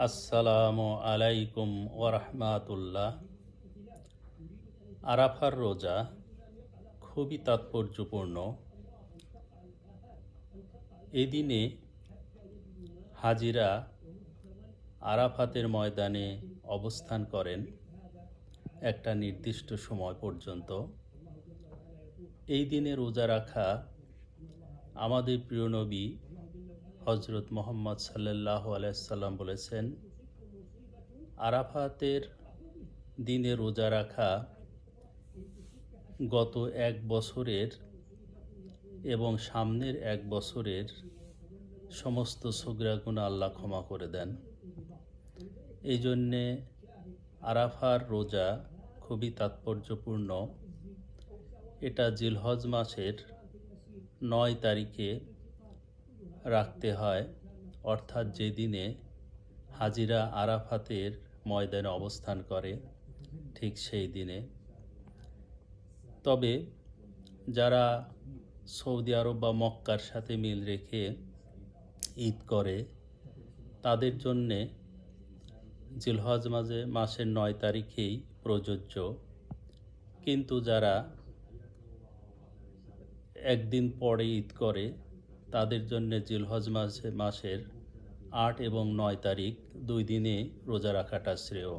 আসসালামু আলাইকুম ওরহমাতুল্লাহ। আরাফার রোজা খুবই তাৎপর্যপূর্ণ। এই দিনে হাজিরা আরাফাতের ময়দানে অবস্থান করেন একটা নির্দিষ্ট সময় পর্যন্ত। এই দিনে রোজা রাখা আমাদের প্রিয় নবী হজরত মুহাম্মদ সাল্লাল্লাহু আলাইহি সাল্লাম বলেছেন, আরাফাতের দিনে রোজা রাখা গত এক বছরের এবং সামনের এক বছরের সমস্ত সগীরা গুনাহ আল্লাহ ক্ষমা করে দেন। এই জন্যে আরাফার রোজা খুবই তাৎপর্যপূর্ণ। এটা জিলহজ মাসের 9 তারিখে রাখতে হয়, অর্থাৎ যেদিনে হাজিরা আরাফাতের ময়দানে অবস্থান করে ঠিক সেই দিনে। তবে যারা সৌদি আরব বা মক্কার সাথে মিল রেখে ঈদ করে তাদের জন্যে জিলহজ মাসের 9 তারিখেই প্রযোজ্য। কিন্তু যারা একদিন পরে ঈদ করে তাদের জন্য জিলহজ মাসের 8 এবং 9 তারিখ 2 দিনে রোজা রাখাটা শ্রেয়।